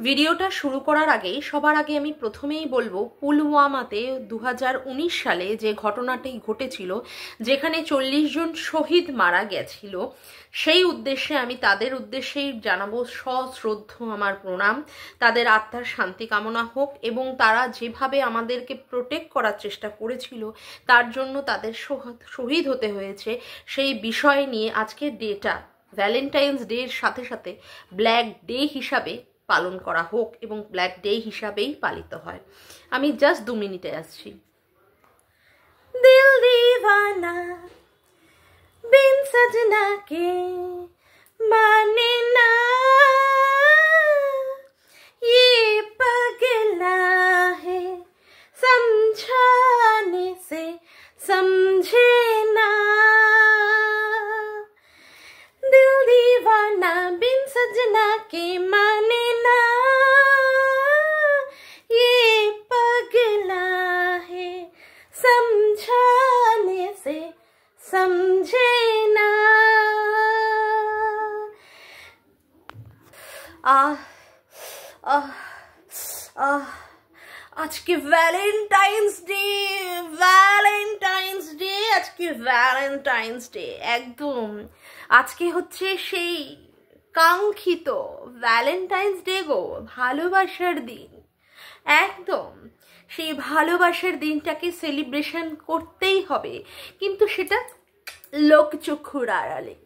ভিডিওটা শুরু করার আগে সবার আগে আমি প্রথমেই বলবো, পুলওয়ামাতে 2019 সালে যে ঘটনাটি ঘটেছিল, যেখানে 40 জন শহীদ মারা গেছিল, সেই উদ্দেশ্যে আমি তাদের উদ্দেশ্যেই জানাবো সশ্রদ্ধ আমার প্রণাম। তাদের আত্মার শান্তি কামনা হোক এবং তারা যেভাবে আমাদেরকে প্রোটেক্ট করার চেষ্টা করেছিল তার জন্য তাদের শহীদ হতে হয়েছে, সেই বিষয় নিয়ে আজকের ডেটা ভ্যালেন্টাইন্স ডের সাথে সাথে ব্ল্যাক ডে হিসাবে পালন করা হোক এবং ব্ল্যাক ডে হিসাবেই পালিত হয়। আমি জাস্ট 2 মিনিটে আসছি। দিল দিওয়ানা বিন সजना के माने ना, ये पगला है समझाने से समझे ना, दिल दीवाना बिन सजना के माने ना, ये पगला है समझाने से समझे ना। আজকে ভ্যালেন্টাইন্স ডে, আজকে ভ্যালেন্টাইন্স ডে একদম। আজকে হচ্ছে সেই কাঙ্ক্ষিত ভ্যালেন্টাইন্স ডে গো, ভালোবাসার দিন। একদম সেই ভালোবাসার দিনটাকে সেলিব্রেশন করতেই হবে, কিন্তু সেটা লোকচক্ষুর আড়ালে।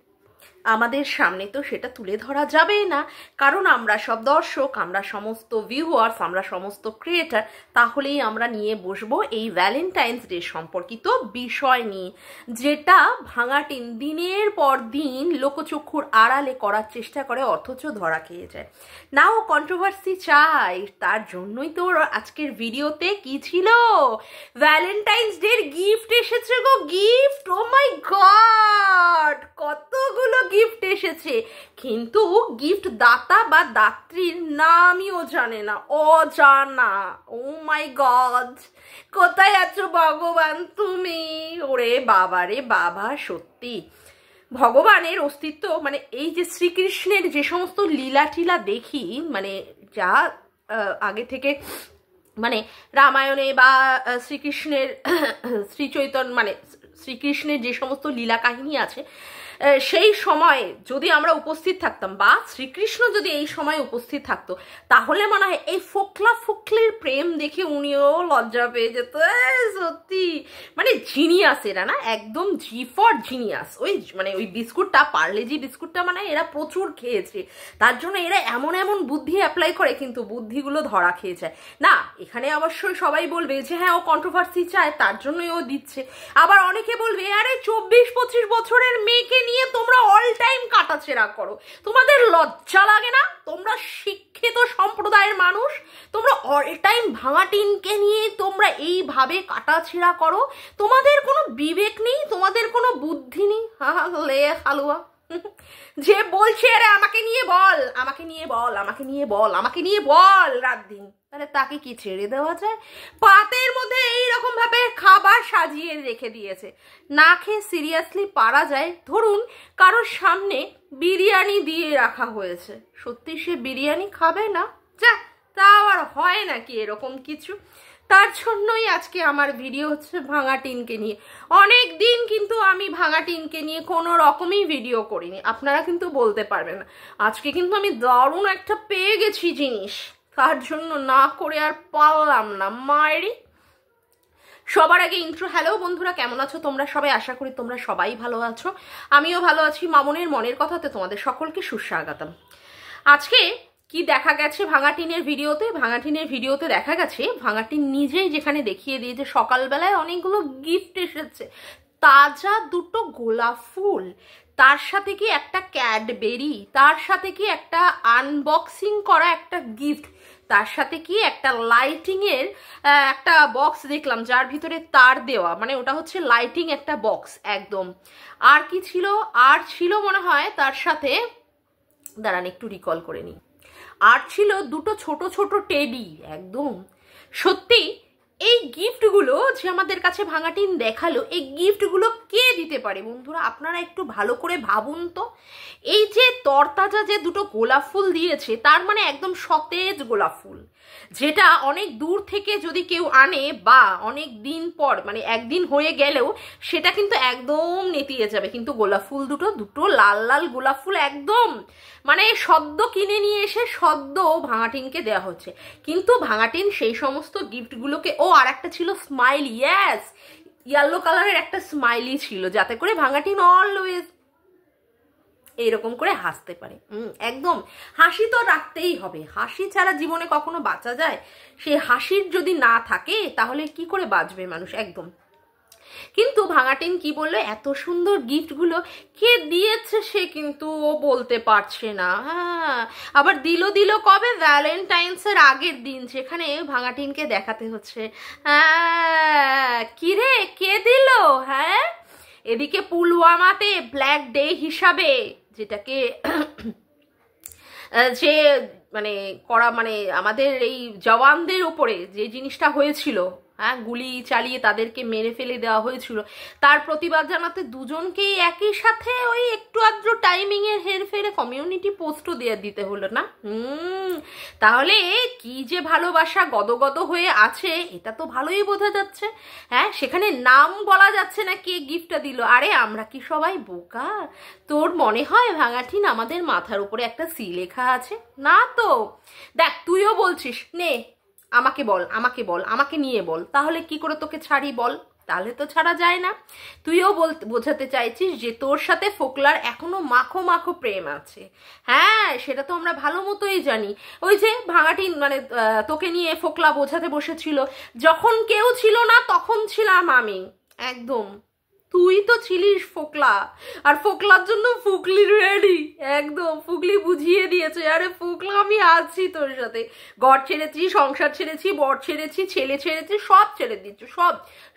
আমাদের সামনে তো সেটা তুলে ধরা যাবে না, কারণ আমরা সব দর্শক, আমরা সমস্ত ভিউয়ার্স, আমরা সমস্ত ক্রিয়েটার, তাহলেই আমরা নিয়ে বসবো এই ভ্যালেন্টাইন্স ডে সম্পর্কিত বিষয় নিয়ে, যেটা ভাঙাটিন দিনের পর দিন লোকচক্ষুর আড়ালে করার চেষ্টা করে অথচ ধরা খেয়ে যায়। নাও কন্ট্রোভার্সি চাই, তার জন্যই তো আজকের ভিডিওতে কি ছিল, ভ্যালেন্টাইন্স ডের গিফট এসেছে গো, গিফট। ও মাই গড, কতগুলো গিফট এসেছে, কিন্তু গিফট দাতা বা দাত্রীর নামইও জানে না, অজানা। ও মাই গড, কোথায় আছো ভগবান তুমি? ওরে বাবা রে বাবা, সত্যি ভগবানের অস্তিত্ব, মানে এই যে শ্রীকৃষ্ণের যে সমস্ত লীলা টিলা দেখি, মানে যা আগে থেকে, মানে রামায়ণে বা শ্রীকৃষ্ণের শ্রীচৈতন্য, মানে শ্রীকৃষ্ণের যে সমস্ত লীলা কাহিনী আছে, সেই সময়ে যদি আমরা উপস্থিত থাকতাম বা শ্রীকৃষ্ণ যদি এই সময় উপস্থিত থাকতো, তাহলে মনে হয় এই ফোকলা ফোকলির প্রেম দেখে উনিও লজ্জা পেয়ে যেত। সত্যি মানে জিনিয়াস এরা, না একদম জি ফর জিনিয়াস। ওই মানে ওই বিস্কুটটা, পার্লেজি বিস্কুটটা মানে এরা প্রচুর খেয়েছে, তার জন্য এরা এমন এমন বুদ্ধি অ্যাপ্লাই করে, কিন্তু বুদ্ধিগুলো ধরা খেয়ে যায় না। এখানে অবশ্যই সবাই বলবে যে হ্যাঁ ও কন্ট্রোভার্সি চায় তার জন্যই ও দিচ্ছে, আবার অনেকে বলবে আরে 24-25 বছরের মেয়েকে নিয়ে তোমরা অল টাইম কাটাছেড়া করো, তোমাদের লজ্জা লাগে না? তোমরা শিক্ষিত সম্প্রদায়ের মানুষ, তোমরা অল টাইম ভাঙাটিনকে নিয়ে তোমরা এইভাবে কাটাছেড়া করো, তোমাদের কোনো বিবেক নেই, তোমাদের কোনো বুদ্ধি নেই। লে হালুয়া যে বলছে আরে আমাকে নিয়ে বল, আমাকে নিয়ে বল, আমাকে নিয়ে বল, আমাকে নিয়ে বল রাত দিন, তাহলে তাকে কি ছেড়ে দেওয়া যায়? পাতের মধ্যে এইরকম ভাবে খাবার সাজিয়ে রেখে দিয়েছে, না খেয়ে সিরিয়াসলি পারা যায়? ধরুন কারোর সামনে বিরিয়ানি দিয়ে রাখা হয়েছে, সত্যি সে বিরিয়ানি খাবে না? যা, তা আর হয় নাকি এরকম কিছু? তার জন্যই আজকে আমার ভিডিও হচ্ছে ভাঙাটিনকে নিয়ে। অনেক দিন কিন্তু আমি ভাঙাটিনকে নিয়ে কোনো রকমই ভিডিও করিনি, আপনারা কিন্তু বলতে পারবেন না। আজকে কিন্তু আমি দারুণ একটা পেয়ে গেছি জিনিস, তার জন্য না করে আর পারলাম না। মায়েরি সবার আগে ইন্ট্রো। হ্যালো বন্ধুরা, কেমন আছো তোমরা সবাই? আশা করি তোমরা সবাই ভালো আছো, আমিও ভালো আছি। মামনের মনের কথাতে তোমাদের সকলকে সুস্বাগতম। আজকে কি দেখা গেছে ভাঙাটিনের ভিডিওতে? ভাঙাটিনের ভিডিওতে দেখা গেছে ভাঙাটিন নিজেই যেখানে দেখিয়ে দিয়েছে সকালবেলায় অনেকগুলো গিফট এসেছে, তাজা 2টো গোলাপ ফুল, তার সাথে কি একটা ক্যাডবেরি, তার সাথে কি একটা আনবক্সিং করা একটা গিফট, তার সাথে কি একটা লাইটিং এর একটা বক্স দেখলাম যার ভিতরে তার দেওয়া, মানে ওটা হচ্ছে লাইটিং একটা বক্স একদম। আর কি ছিল? আর ছিল মনে হয় তার সাথে, দাঁড়ান একটু রিকল করে নিই, আর ছিল 2টো ছোট ছোট টেডি। একদম সত্যি এই গিফটগুলো যে আমাদের কাছে ভাঙাটিন দেখালো, এই গিফটগুলো কে দিতে পারে বন্ধুরা? আপনারা একটু ভালো করে ভাবুন তো। এই যে তরতাজা যে দুটো গোলাপ ফুল দিয়েছে, তার মানে একদম সতেজ গোলাপ ফুল, যেটা অনেক দূর থেকে যদি কেউ আনে বা অনেক দিন পর মানে একদিন হয়ে গেলেও সেটা কিন্তু একদম নেতিয়ে যাবে। কিন্তু গোলাপ ফুল দুটো দুটো লাল লাল গোলাপ ফুল একদম মানে সদ্য কিনে নিয়ে এসে সদ্য ভাঙাটিনকে দেওয়া হচ্ছে। কিন্তু ভাঙাটিন সেই সমস্ত গিফটগুলোকে, ও আর একটা ছিল স্মাইলি, ইয়েস, ইয়েলো কালারের একটা স্মাইলি ছিল, যাতে করে ভাঙাটিন অলওয়েজ এইরকম করে হাসতে পারে। একদম হাসি তো রাখতেই হবে, হাসি ছাড়া জীবনে কখনো বাঁচা যায়? সেই হাসির যদি না থাকে তাহলে কি করে বাঁচবে মানুষ? একদম। কিন্তু ভাঙাটিন কি বললো, এত সুন্দর গিফটগুলো কে দিয়েছে সে কিন্তু ও বলতে পারছে না। হ্যাঁ, আবার দিল কবে? ভ্যালেন্টাইন্সের আগের দিন, যেখানে ভাঙাটিনকে দেখাতে হচ্ছে হ্যাঁ কিরে কে দিল। হ্যাঁ, এদিকে পুলওয়ামাতে ব্ল্যাক ডে হিসাবে, যেটাকে যে মানে করা মানে আমাদের এই জওয়ানদের উপরে যে জিনিসটা হয়েছিল, হ্যাঁ, গুলি চালিয়ে তাদেরকে মেরে ফেলে দেওয়া হয়েছিল, তার প্রতিবাদ জানাতে দুজনকেই একই সাথে ওই একটু আদ্র টাইমিং এর হেরফেরে কমিউনিটি পোস্টও দিতে হলো না। তাহলে কি যে ভালোবাসা গদগদ হয়ে আছে, এটা তো ভালোই বোঝা যাচ্ছে। হ্যাঁ, সেখানে নাম বলা যাচ্ছে না কে গিফটটা দিল। আরে আমরা কি সবাই বোকা? তোর মনে হয় ভাঙাটিন আমাদের মাথার উপরে একটা সি লেখা আছে? না তো। দেখ, তুইও বলছিস নে আমাকে বল, আমাকে বল, আমাকে নিয়ে বল, তাহলে কি করে তোকে ছাড়ি বল? তাহলে তো ছাড়া যায় না। তুইও বোঝাতে চাইছিস যে তোর সাথে ফোকলার এখনো মাখো মাখো প্রেম আছে। হ্যাঁ, সেটা তো আমরা ভালো মতোই জানি। ওই যে ভাঙাটিন মানে তোকে নিয়ে ফোকলা বোঝাতে বসেছিল, যখন কেউ ছিল না তখন ছিলাম আমি। একদম, তুই তো ছিলিস ফোকলা, আর ফোকলার জন্য ফুকলি রেডি। একদম, ফুকলি বুঝিয়ে দিয়েছে, আরে ফোকলা আমি আছি তোর সাথে। ঘর ছেড়েছি, সংসার ছেড়েছি, বর ছেড়েছি, ছেলে ছেড়েছি, সব ছেড়ে দিচ্ছ, সব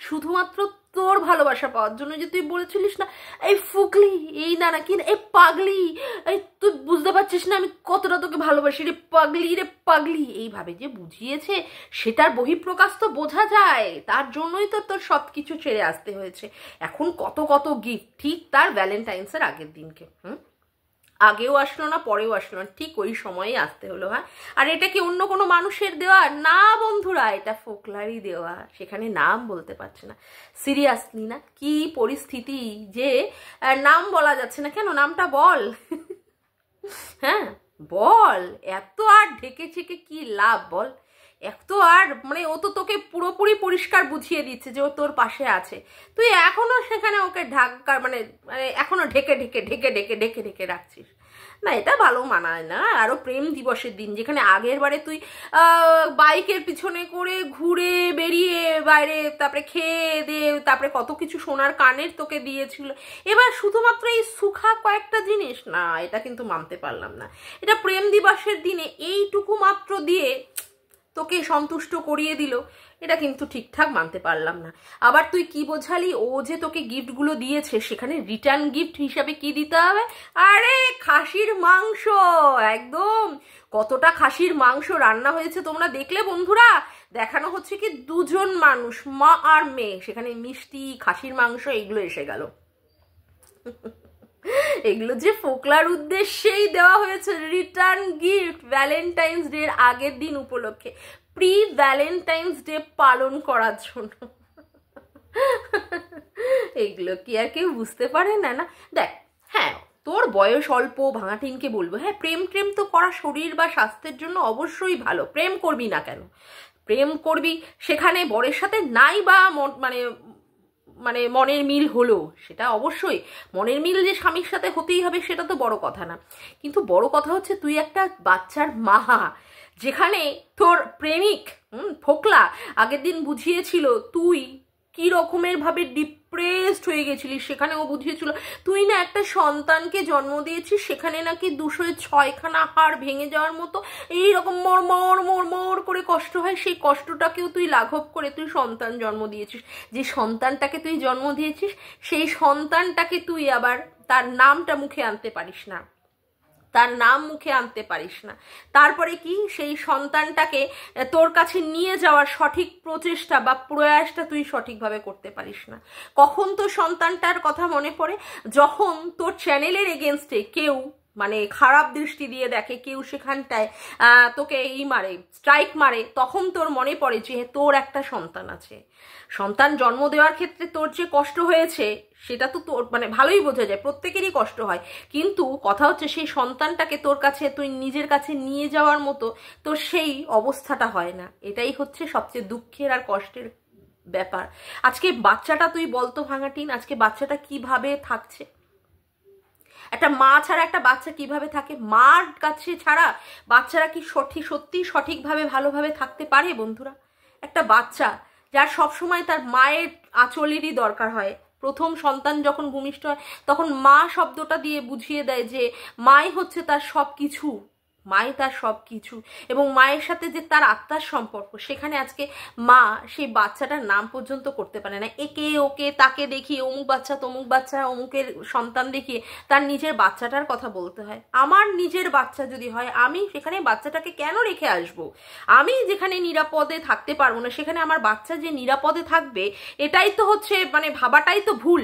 শুধুমাত্র তোর ভালোবাসা পাওয়ার জন্য। যে তুই বলেছিলিস না এই ফুকলি, এই না নাকি এই পাগলি, এই তুই বুঝতে পারছিস না আমি কতটা তোকে ভালোবাসি রে পাগলি, রে পাগলি, এইভাবে যে বুঝিয়েছে সেটার বহিঃপ্রকাশ তো বোঝা যায়। তার জন্যই তো তোর সব কিছু ছেড়ে আসতে হয়েছে। এখন কত কত গিফট, ঠিক তার ভ্যালেন্টাইন্সের আগের দিনকে। আগেও আসলো না, পরেও আসলো না, ঠিক ওই সময়ে আসতে হলো। হ্যাঁ, আর এটা কি অন্য কোনো মানুষের দেওয়া? না বন্ধুরা, এটা ফোকলারই দেওয়া। সেখানে নাম বলতে পারছে না। সিরিয়াসলি না, কি পরিস্থিতি যে নাম বলা যাচ্ছে না। কেন, নামটা বল। হ্যাঁ বল, এত আর ঢেকে ছেকে কি লাভ বল? এক তো আর মানে ও তো তোকে পুরোপুরি পরিষ্কার বুঝিয়ে দিচ্ছে যে ও তোর পাশে আছে, তুই এখনো সেখানে ওকে ঢাকার মানে মানে এখনো ঢেকে ঢেকে ঢেকে ঢেকে ঢেকে ঢেকে রাখছিস। না, এটা ভালো মানায় না। আরো প্রেম দিবসের দিন, যেখানে আগের বারে তুই বাইকের পিছনে করে ঘুরে বেরিয়ে বাইরে, তারপরে খেয়ে দিয়ে, তারপরে কত কিছু সোনার কানের তোকে দিয়েছিল, এবার শুধুমাত্র এই সুখা কয়েকটা জিনিস, না এটা কিন্তু মানতে পারলাম না। এটা প্রেম দিবসের দিনে এইটুকু মাত্র দিয়ে তোকে সন্তুষ্ট করিয়ে দিল, এটা কিন্তু ঠিকঠাক মানতে পারলাম না। আবার তুই কি বোঝালি, ও যে তোকে গিফটগুলো দিয়েছে সেখানে রিটার্ন গিফট হিসাবে কি দিতে হবে? আরে খাসির মাংস। একদম, কতটা খাসির মাংস রান্না হয়েছে তোমরা দেখলে বন্ধুরা? দেখানো হচ্ছে কি দুজন মানুষ, মা আর মেয়ে, সেখানে মিষ্টি, খাসির মাংস, এগুলো এসে গেল। এগুলো যে ফোকলার উদ্দেশ্যেই দেওয়া হয়েছে রিটার্ন গিফট, ভ্যালেন্টাইন্স ডে এর আগের দিন উপলক্ষে, প্রি ভ্যালেন্টাইন্স ডে পালন করার জন্য। এগুলো কি আর কেউ বুঝতে পারে না? না দেখ, হ্যাঁ তোর বয়স অল্প, ভাঙাটিনকে বলবো হ্যাঁ প্রেম ট্রেম তো করা শরীর বা স্বাস্থ্যের জন্য অবশ্যই ভালো। প্রেম করবি না কেন? প্রেম করবি, সেখানে বরের সাথে নাই বা মানে মানে মনের মিল হলো, সেটা অবশ্যই মনের মিল যে স্বামীর সাথে হতেই হবে সেটা তো বড় কথা না। কিন্তু বড় কথা হচ্ছে তুই একটা বাচ্চার মা, যেখানে তোর প্রেমিক ফোকলা আগের দিন বুঝিয়েছিল তুই কি রকমের ভাবে ডিপ্রেসড হয়ে গেছিলিস। সেখানে ও বুঝিয়েছিল তুই না একটা সন্তানকে জন্ম দিয়েছিস, সেখানে নাকি 206খানা হাড় ভেঙে যাওয়ার মতো এইরকম মরমর মরমর করে কষ্ট হয়। সেই কষ্টটাকেও তুই লাঘব করে তুই সন্তান জন্ম দিয়েছিস। যে সন্তানটাকে তুই জন্ম দিয়েছিস সেই সন্তানটাকে তুই আবার তার নামটা মুখে আনতে পারিস না। তার নাম মুখে আনতে পারিস না, তারপরে কি সেই সন্তানটাকে তোর কাছে নিয়ে যাওয়ার সঠিক প্রচেষ্টা বা প্রয়াসটা তুই সঠিকভাবে করতে পারিস না। কখন তোর সন্তানটার কথা মনে পড়ে? যখন তোর চ্যানেলের এগেনস্টে কেউ মানে খারাপ দৃষ্টি দিয়ে দেখে, কেউ সেখানটায় তোকে মারে, স্ট্রাইক মারে, তখন তোর মনে পড়ে যে তোর একটা সন্তান আছে। সন্তান জন্ম দেওয়ার ক্ষেত্রে তোর যে কষ্ট হয়েছে সেটা তো তোর মানে ভালোই বোঝা যায়, প্রত্যেকেরই কষ্ট হয়, কিন্তু কথা হচ্ছে সেই সন্তানটাকে তোর কাছে তুই নিজের কাছে নিয়ে যাওয়ার মতো তোর সেই অবস্থাটা হয় না। এটাই হচ্ছে সবচেয়ে দুঃখের আর কষ্টের ব্যাপার। আজকে বাচ্চাটা তুই বলতো ভাঙাটিন, আজকে বাচ্চাটা কিভাবে থাকছে? একটা মা ছাড়া একটা বাচ্চা কিভাবে থাকে? মার কাছে ছাড়া বাচ্চারা কি সত্যি সঠিকভাবে ভালোভাবে থাকতে পারে বন্ধুরা? একটা বাচ্চা যার সবসময় তার মায়ের আঁচলেরই দরকার হয়, প্রথম সন্তান যখন ভূমিষ্ঠ হয় তখন মা শব্দটা দিয়ে বুঝিয়ে দেয় যে মাই হচ্ছে তার সব কিছু, মাই তার সব কিছু, এবং মায়ের সাথে যে তার আত্মার সম্পর্ক, সেখানে আজকে মা সেই বাচ্চাটার নাম পর্যন্ত করতে পারে না। একে ওকে তাকে দেখিয়ে অমুক বাচ্চা তমুক বাচ্চা অমুকের সন্তান দেখিয়ে তার নিজের বাচ্চাটার কথা বলতে হয়। আমার নিজের বাচ্চা যদি হয়, আমি সেখানে বাচ্চাটাকে কেন রেখে আসবো? আমি যেখানে নিরাপদে থাকতে পারবো না সেখানে আমার বাচ্চা যে নিরাপদে থাকবে, এটাই তো হচ্ছে মানে ভাবাটাই তো ভুল।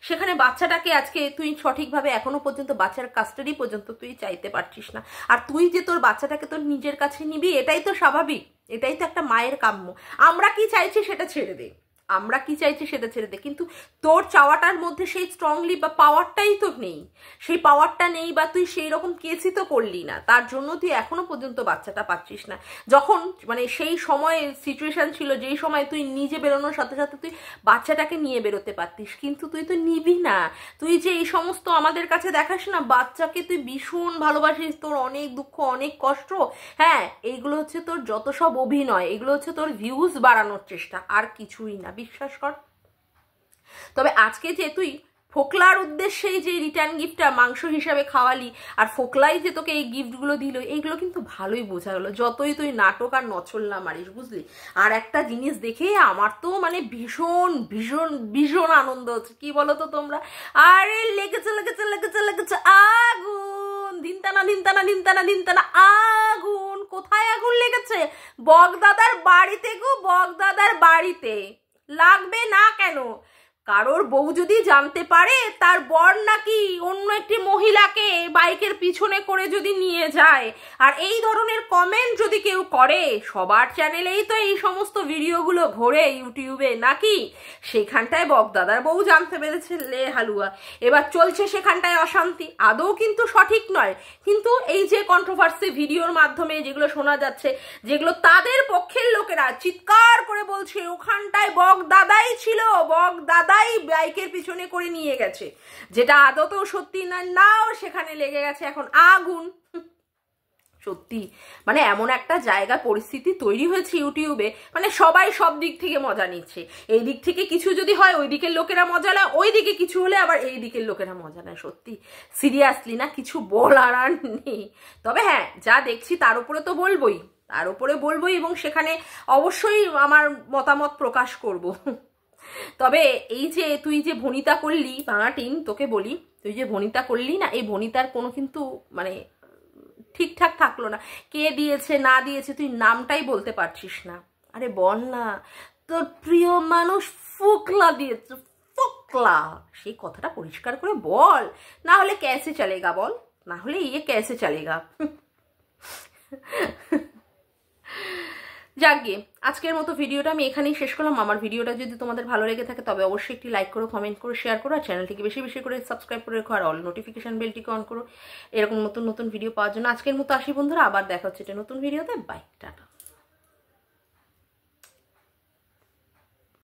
সেখানে বাচ্চাটাকে আজকে তুই সঠিকভাবে এখনো পর্যন্ত বাচ্চার কাস্টাডি পর্যন্ত তুই চাইতে পারছিস না। আর তুই যে তোর বাচ্চাটাকে তোর নিজের কাছে নিবি, এটাই তো স্বাভাবিক, এটাই তো একটা মায়ের কাম্য। আমরা কি চাইছি সেটা ছেড়ে দে, আমরা কি চাইছি সেটা ছেড়ে দে, কিন্তু তোর চাওয়াটার মধ্যে সেই স্ট্রংলি বা পাওয়ারটাই তো নেই, সেই পাওয়ারটা নেই, বা তুই সেই রকম কেসই তো করলি না, তার জন্য তুই এখনো পর্যন্ত বাচ্চাটা পাচ্ছিস না। যখন মানে সেই সময়ে সিচুয়েশন ছিল যেই সময় তুই নিজে বেরোনোর সাথে সাথে তুই বাচ্চাটাকে নিয়ে বেরোতে পারতিস, কিন্তু তুই তো নিবি না। তুই যে এই সমস্ত আমাদের কাছে দেখাস না, বাচ্চাকে তুই ভীষণ ভালোবাসিস, তোর অনেক দুঃখ অনেক কষ্ট, হ্যাঁ এইগুলো হচ্ছে তোর যত সব অভিনয়, এগুলো হচ্ছে তোর ভিউজ বাড়ানোর চেষ্টা, আর কিছুই না, বিশ্বাস কর। তবে আজকে যে তুই ফোকলার উদ্দেশ্যেই যে রিটার্ন গিফটটা মাংস হিসাবে খাওয়ালি, আর ফোকলাই যে তোকে এই গিফটগুলো দিল, এইগুলো কিন্তু ভালোই বোঝা গেলো, যতই তুই নাটক আর নচল না মারিস, বুঝলি। আর একটা জিনিস দেখে আমার তো মানে ভীষণ ভীষণ ভীষণ আনন্দ হচ্ছে, কি বলতো তোমরা? আরে লেগেছে লেগেছে লেগেছে লেগেছে আগুন, ধিনতানা ধিনতানা ধিনতানা ধিনতানা আগুন। কোথায় আগুন লেগেছে? বগদাদার বাড়িতে গো, বগদাদার বাড়িতে। লাগবে না কেন? কারোর বউ যদি জানতে পারে তার বর নাকি অন্য একটি মহিলাকে বাইকের পিছনে করে যদি নিয়ে যায়, আর এই ধরনের কমেন্ট যদি কেউ করে, সবার চ্যানেলেই তো এই সমস্ত ভিডিওগুলো ঘোরে ইউটিউবে নাকি, সেখানটায় বগদাদার বউ জানতে পেরেছে, লে হালুয়া। এবার চলছে সেখানটায় অশান্তি, আদৌ কিন্তু সঠিক নয়, কিন্তু এই যে কন্ট্রোভার্সি ভিডিওর মাধ্যমে যেগুলো শোনা যাচ্ছে, যেগুলো তাদের পক্ষের লোকেরা চিৎকার করে বলছে ওখানটায় বগদাদাই ছিল, বগদাদাই বাইকের পিছনে করে নিয়ে গেছে, যেটা আদতেও সত্যি না, নাও সেখানে লেগে গেছে এখন আগুন। সত্যি মানে এমন একটা জায়গা পরিস্থিতি তৈরি হয়েছে ইউটিউবে, মানে সবাই সব দিক থেকে মজা নিচ্ছে। এই দিক থেকে কিছু যদি হয় ওই দিকের লোকেরা মজা নেয়, ওই দিকে কিছু হলে আবার এই দিকের লোকেরা মজা নেয়। সত্যি সিরিয়াসলি না, কিছু বলার আর নেই। তবে হ্যাঁ, যা দেখছি তার উপরে তো বলবোই, তার উপরে বলবোই, এবং সেখানে অবশ্যই আমার মতামত প্রকাশ করব। তবে এই যে তুই যে ভনিতা করলি ভাঙাটিন, তোকে বলি, তুই যে ভনিতা করলি না, এই ভনিতার কোনো কিন্তু মানে ঠিকঠাক থাকলো না। কে দিয়েছে না দিয়েছে তুই নামটাই বলতে পারছিস না। আরে বল না, তোর প্রিয় মানুষ ফোকলা দিয়েছে, ফোকলা, সেই কথাটা পরিষ্কার করে বল, না হলে ক্যাসে চলেগা বল, না হলে ইয়ে ক্যাসে চলেগা। যাকগে, আজকের মতো ভিডিওটা আমি এখানেই শেষ করলাম। আমার ভিডিওটা যদি তোমাদের ভালো লেগে থাকে তবে অবশ্যই একটি লাইক করো, কমেন্ট করো, শেয়ার করো, আর চ্যানেলটিকে বেশি বেশি করে সাবস্ক্রাইব করে রাখো, আর অল নোটিফিকেশন বেলটিকে অন করো এরকম নতুন নতুন ভিডিও পাওয়ার জন্য। আজকের মতো আসি বন্ধুরা, আবার দেখা হচ্ছে একটা নতুন ভিডিওতে। Bye, tata.